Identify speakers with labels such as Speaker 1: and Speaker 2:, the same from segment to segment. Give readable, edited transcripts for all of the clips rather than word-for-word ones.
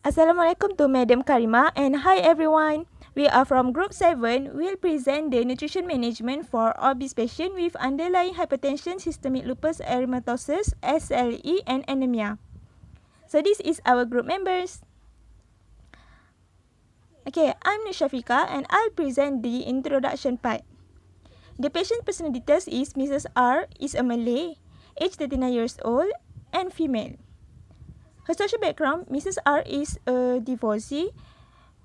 Speaker 1: Assalamualaikum to Madam Karimah and hi everyone. We are from Group 7. We'll present the nutrition management for obese patients with underlying hypertension, systemic lupus erythematosus, SLE and anemia. So this is our group members. Okay, I'm Nur Shafika and I'll present the introduction part. The patient personal details is Mrs. R is a Malay, age 39 years old and female. Her social background, Mrs. R is a divorcee,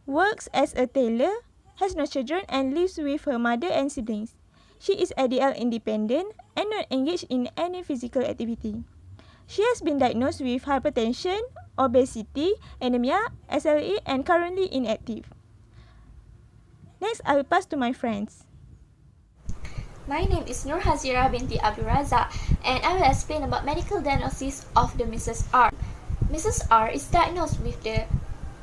Speaker 1: works as a tailor, has no children and lives with her mother and siblings. She is ADL independent and not engaged in any physical activity. She has been diagnosed with hypertension, obesity, anemia, SLE and currently inactive. Next, I will pass to my friends.
Speaker 2: My name is Nur Hazira Binti and I will explain about medical diagnosis of the Mrs. R. Mrs. R is diagnosed with the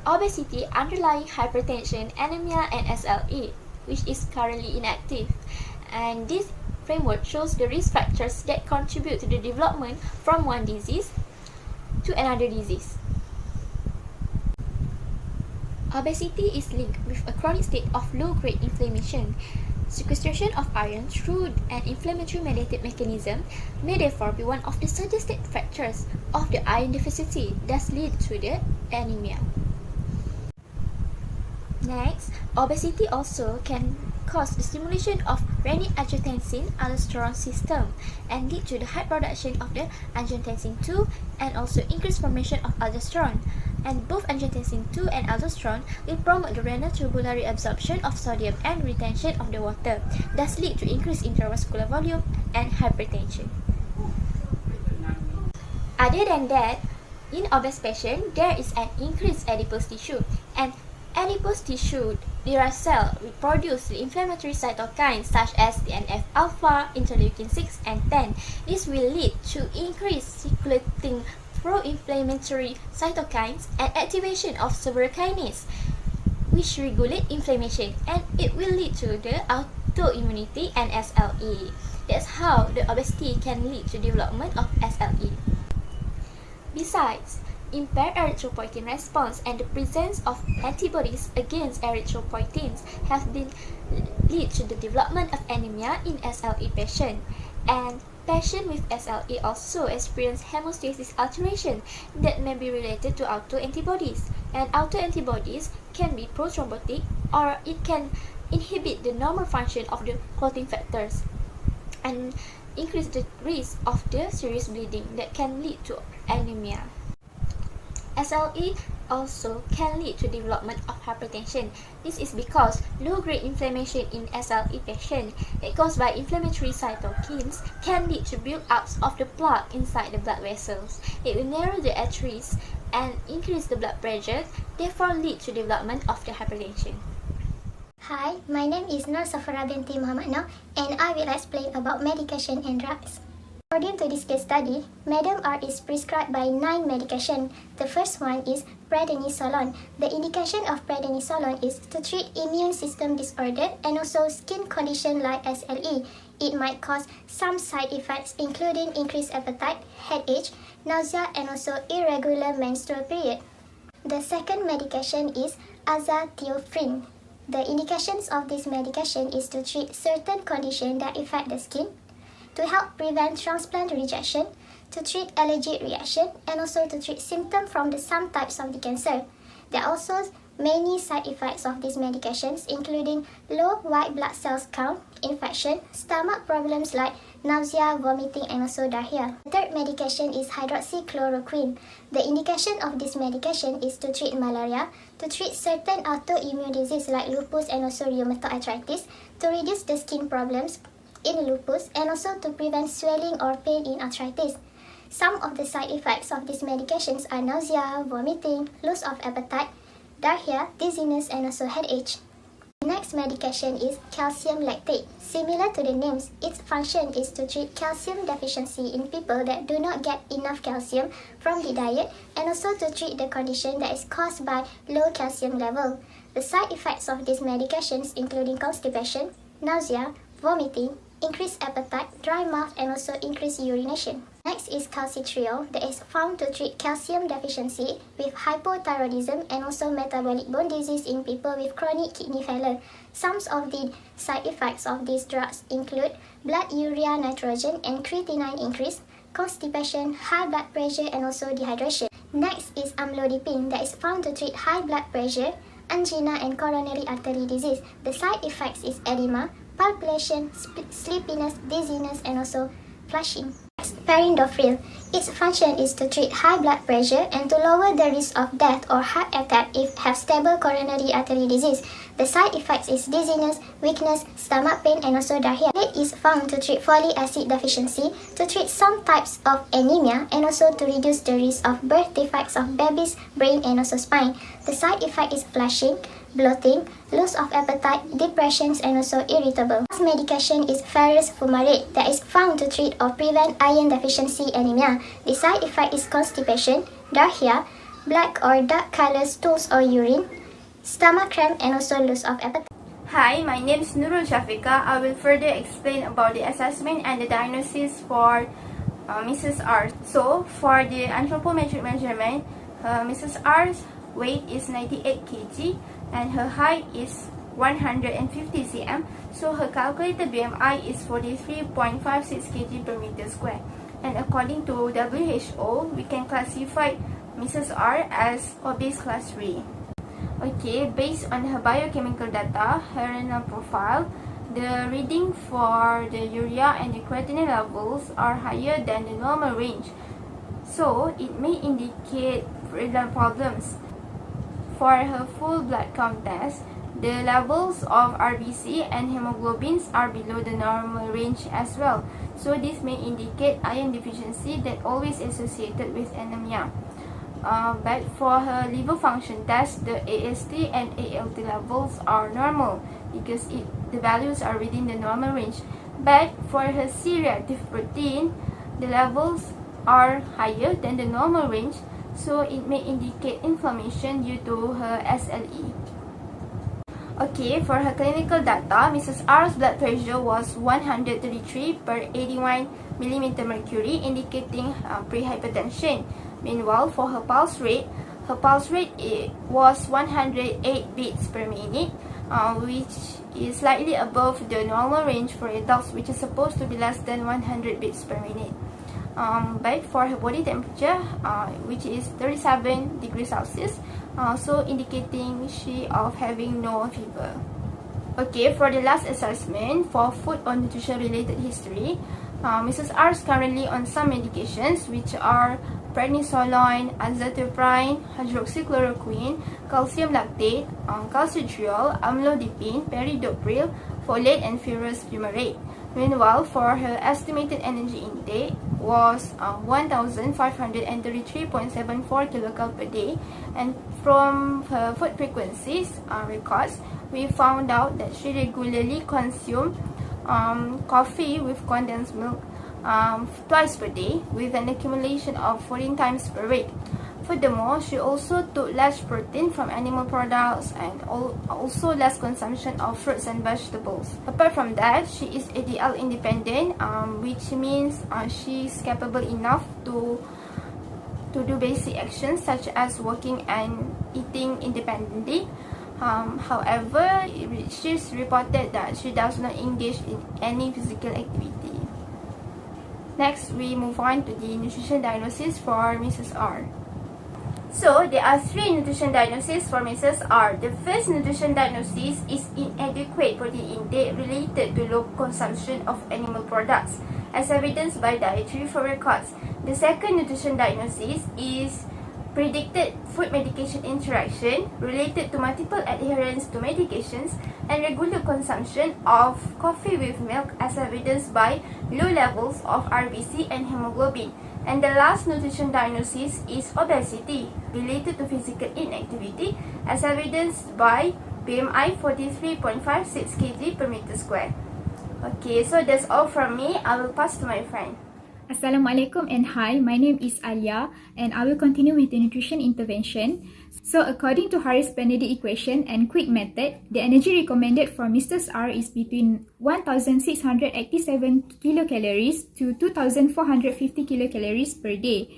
Speaker 2: obesity, underlying hypertension, anemia and SLE, which is currently inactive. And this framework shows the risk factors that contribute to the development from one disease to another disease. Obesity is linked with a chronic state of low-grade inflammation. Sequestration of iron through an inflammatory mediated mechanism may therefore be one of the suggested factors of the iron deficiency, thus lead to the anemia. Next, obesity also can cause the stimulation of renin-angiotensin-aldosterone system and lead to the high production of the angiotensin II and also increased formation of aldosterone. And both angiotensin II and aldosterone will promote the renal tubular absorption of sodium and retention of the water, thus lead to increased intravascular volume and hypertension. Other than that, in obese patients, there is an increased adipose tissue, and adipose tissue-derived cells will produce the inflammatory cytokines such as TNF-alpha, interleukin-6 and 10. This will lead to increased circulating pro-inflammatory cytokines and activation of several kinases, which regulate inflammation, and it will lead to the autoimmunity and SLE. That's how the obesity can lead to development of SLE. Besides, impaired erythropoietin response and the presence of antibodies against erythropoietins have been lead to the development of anemia in SLE patients. And patients with SLE also experience hemostasis alteration that may be related to autoantibodies. And autoantibodies can be prothrombotic or it can inhibit the normal function of the clotting factors and increase the risk of the serious bleeding that can lead to anemia. SLE also can lead to development of hypertension. This is because low-grade inflammation in SLE patients caused by inflammatory cytokines can lead to build-up of the plaque inside the blood vessels. It will narrow the arteries and increase the blood pressure, therefore lead to development of the hypertension.
Speaker 3: Hi, my name is Nur Safara Binti Muhammad Noor, and I will explain about medication and drugs. According to this case study, Madam R is prescribed by 9 medications. The first one is prednisolone. The indication of prednisolone is to treat immune system disorder and also skin condition like SLE. It might cause some side effects including increased appetite, headache, nausea and also irregular menstrual period. The second medication is azathioprine. The indications of this medication is to treat certain conditions that affect the skin, to help prevent transplant rejection, to treat allergic reaction, and also to treat symptoms from some types of the cancer. There are also many side effects of these medications, including low white blood cells count, infection, stomach problems like nausea, vomiting, and also diarrhea. The third medication is hydroxychloroquine. The indication of this medication is to treat malaria, to treat certain autoimmune disease like lupus and also rheumatoid arthritis, to reduce the skin problems in lupus, and also to prevent swelling or pain in arthritis. Some of the side effects of these medications are nausea, vomiting, loss of appetite, diarrhea, dizziness, and also headache. The next medication is calcium lactate. Similar to the names, its function is to treat calcium deficiency in people that do not get enough calcium from the diet and also to treat the condition that is caused by low calcium level. The side effects of these medications including constipation, nausea, vomiting, increased appetite, dry mouth, and also increased urination. Next is calcitriol that is found to treat calcium deficiency with hypothyroidism and also metabolic bone disease in people with chronic kidney failure. Some of the side effects of these drugs include blood urea nitrogen and creatinine increase, constipation, high blood pressure and also dehydration. Next is amlodipine that is found to treat high blood pressure, angina and coronary artery disease. The side effects is edema, palpitation, sleepiness, dizziness and also flushing. Perindopril. Its function is to treat high blood pressure and to lower the risk of death or heart attack if have stable coronary artery disease. The side effects is dizziness, weakness, stomach pain and also diarrhea. It is found to treat folic acid deficiency, to treat some types of anemia and also to reduce the risk of birth defects of baby's brain and also spine. The side effect is flushing, bloating, loss of appetite, depressions and also irritable. Last medication is ferrous fumarate that is found to treat or prevent iron deficiency anemia. The side effect is constipation, diarrhea, black or dark color stools or urine, stomach cramp and also loss of appetite.
Speaker 4: Hi, my name is Nurul Shafika. I will further explain about the assessment and the diagnosis for Mrs. R. So, for the anthropometric measurement, Mrs. R's weight is 98 kg and her height is 150 cm. So her calculated BMI is 43.56 kg per meter square. And according to WHO, we can classify Mrs. R as obese class 3. Okay, based on her biochemical data, her renal profile, the reading for the urea and the creatinine levels are higher than the normal range. So it may indicate renal problems. For her full blood count test, the levels of RBC and hemoglobins are below the normal range as well. So this may indicate iron deficiency that always associated with anemia. But for her liver function test, the AST and ALT levels are normal because the values are within the normal range. But for her C-reactive protein, the levels are higher than the normal range. So it may indicate inflammation due to her SLE. Okay, for her clinical data, Mrs. R's blood pressure was 133 per 81 mm mercury, indicating pre-hypertension. Meanwhile, for her pulse rate was 108 beats per minute, which is slightly above the normal range for adults, which is supposed to be less than 100 beats per minute. But for her body temperature, which is 37 degrees Celsius, so indicating she of having no fever. Okay, for the last assessment, for food or nutrition related history, Mrs. R is currently on some medications which are prednisolone, azathioprine, hydroxychloroquine, calcium lactate, calcitriol, amlodipine, perindopril, folate and ferrous fumarate. Meanwhile, for her estimated energy intake was 1,533.74 kcal per day, and from her food frequencies records, we found out that she regularly consumed coffee with condensed milk twice per day with an accumulation of 14 times per week. Furthermore, she also took less protein from animal products and also less consumption of fruits and vegetables. Apart from that, she is ADL independent, which means she is capable enough to do basic actions such as walking and eating independently. However, she's reported that she does not engage in any physical activity. Next, we move on to the nutrition diagnosis for Mrs. R. So, there are three nutrition diagnoses for Mrs. R. The first nutrition diagnosis is inadequate protein intake related to low consumption of animal products, as evidenced by dietary food records. The second nutrition diagnosis is predicted food medication interaction related to multiple adherence to medications and regular consumption of coffee with milk, as evidenced by low levels of RBC and hemoglobin. And the last nutrition diagnosis is obesity related to physical inactivity, as evidenced by BMI 43.56 kg per meter square. Okay, so that's all from me. I will pass to my friend.
Speaker 5: Assalamualaikum and hi, my name is Alia and I will continue with the nutrition intervention. So according to Harris-Benedict equation and quick method, the energy recommended for Mr. R is between 1687 kilocalories to 2450 kilocalories per day.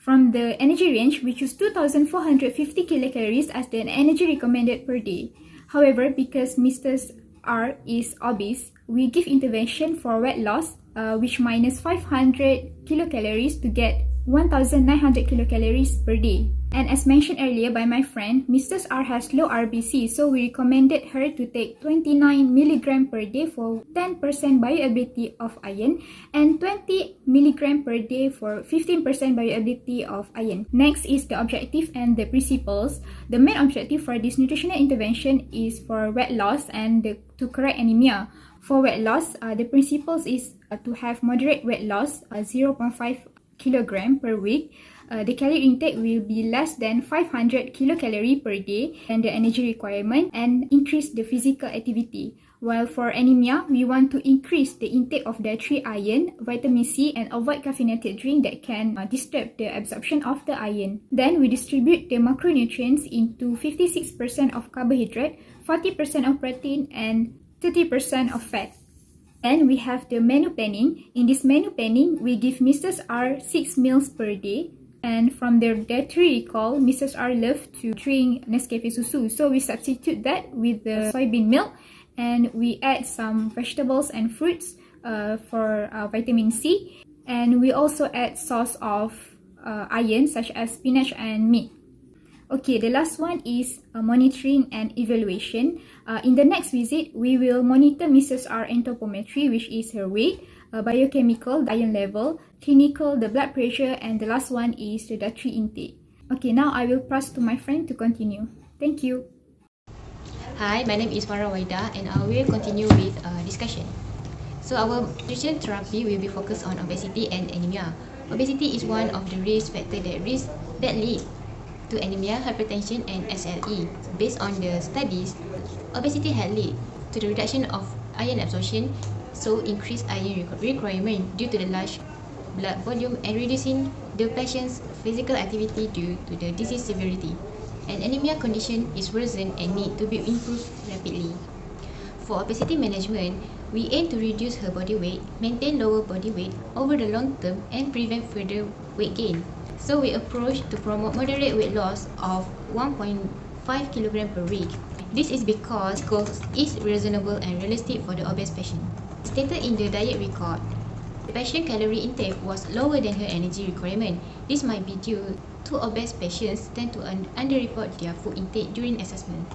Speaker 5: From the energy range, we choose 2450 kilocalories as the energy recommended per day. However, because Mr. R is obese, we give intervention for weight loss, which minus 500 kilocalories to get 1900 kilocalories per day. And as mentioned earlier by my friend, Mrs. R has low RBC, so we recommended her to take 29 milligram per day for 10% bioavailability of iron and 20 milligram per day for 15% bioavailability of iron. Next is the objective and the principles. The main objective for this nutritional intervention is for weight loss and to correct anemia. For weight loss, the principles is to have moderate weight loss, 0.5 kilogram per week. The calorie intake will be less than 500 kilocalorie per day and the energy requirement, and increase the physical activity. While for anemia, we want to increase the intake of dietary iron, vitamin C, and avoid caffeinated drink that can disturb the absorption of the iron. Then we distribute the macronutrients into 56% of carbohydrate, 40% of protein, and 30% of fat. And we have the menu planning. In this menu planning, we give Mrs. R 6 meals per day. And from their dietary recall, Mrs. R loved to drink Nescafe Susu. So we substitute that with the soybean milk and we add some vegetables and fruits for vitamin C. And we also add source of iron such as spinach and meat. Okay, the last one is monitoring and evaluation. In the next visit, we will monitor Mrs. R anthropometry, which is her weight, biochemical, the iron level, clinical, the blood pressure, and the last one is the dietary intake. Okay, now I will pass to my friend to continue. Thank you.
Speaker 6: Hi, my name is Farah Waida and I will continue with discussion. So our nutrition therapy will be focused on obesity and anemia. Obesity is one of the risk factors that lead to anemia, hypertension, and SLE. Based on the studies, obesity had led to the reduction of iron absorption, so increased iron requirement due to the large blood volume and reducing the patient's physical activity due to the disease severity. An anemia condition is worsened and need to be improved rapidly. For obesity management, we aim to reduce her body weight, maintain lower body weight over the long term, and prevent further weight gain. So we approach to promote moderate weight loss of 1.5 kg per week. This is because cost is reasonable and realistic for the obese patient. Stated in the diet record, the patient calorie intake was lower than her energy requirement. This might be due to obese patients tend to underreport their food intake during assessment.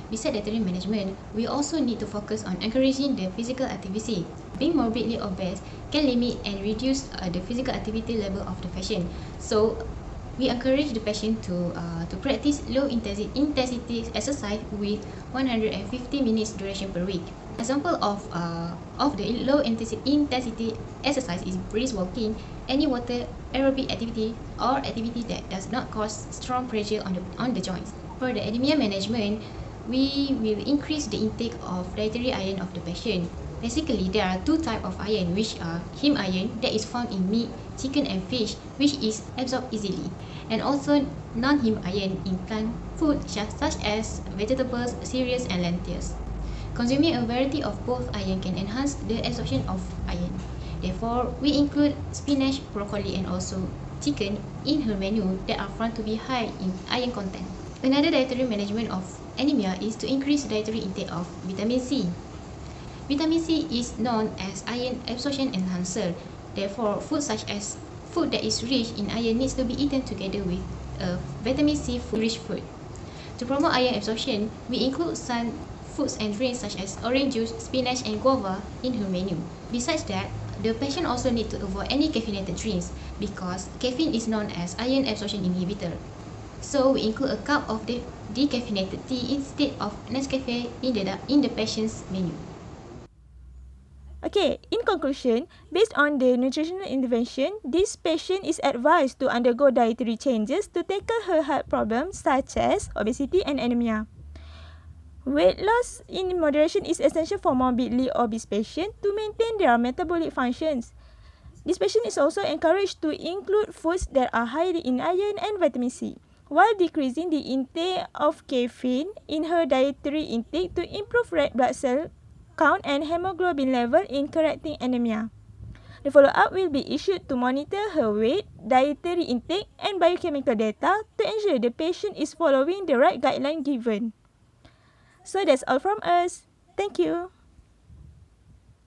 Speaker 6: Besides dietary management, we also need to focus on encouraging the physical activity. Being morbidly obese can limit and reduce the physical activity level of the patient. So, we encourage the patient to practice low intensity exercise with 150 minutes duration per week. Example of the low intensity exercise is brisk walking, any water aerobic activity, or activity that does not cause strong pressure on the joints. For the anemia management, we will increase the intake of dietary iron of the patient. Basically, there are two types of iron, which are heme iron that is found in meat, chicken, and fish, which is absorbed easily, and also non-heme iron in plant food such as vegetables, cereals, and lentils. Consuming a variety of both iron can enhance the absorption of iron. Therefore, we include spinach, broccoli, and also chicken in her menu that are found to be high in iron content. Another dietary management of anemia is to increase dietary intake of vitamin C. Vitamin C is known as iron absorption enhancer. Therefore, food that is rich in iron needs to be eaten together with vitamin C rich food. To promote iron absorption, we include some foods and drinks such as orange juice, spinach, and guava in her menu. Besides that, the patient also needs to avoid any caffeinated drinks because caffeine is known as iron absorption inhibitor. So we include a cup of decaffeinated tea instead of Nescafe in the patient's menu.
Speaker 1: Okay, in conclusion, based on the nutritional intervention, this patient is advised to undergo dietary changes to tackle her health problems such as obesity and anemia. Weight loss in moderation is essential for morbidly obese patients to maintain their metabolic functions. This patient is also encouraged to include foods that are high in iron and vitamin C, while decreasing the intake of caffeine in her dietary intake to improve red blood cell count and hemoglobin level in correcting anemia. The follow-up will be issued to monitor her weight, dietary intake and biochemical data to ensure the patient is following the right guideline given. So that's all from us. Thank you.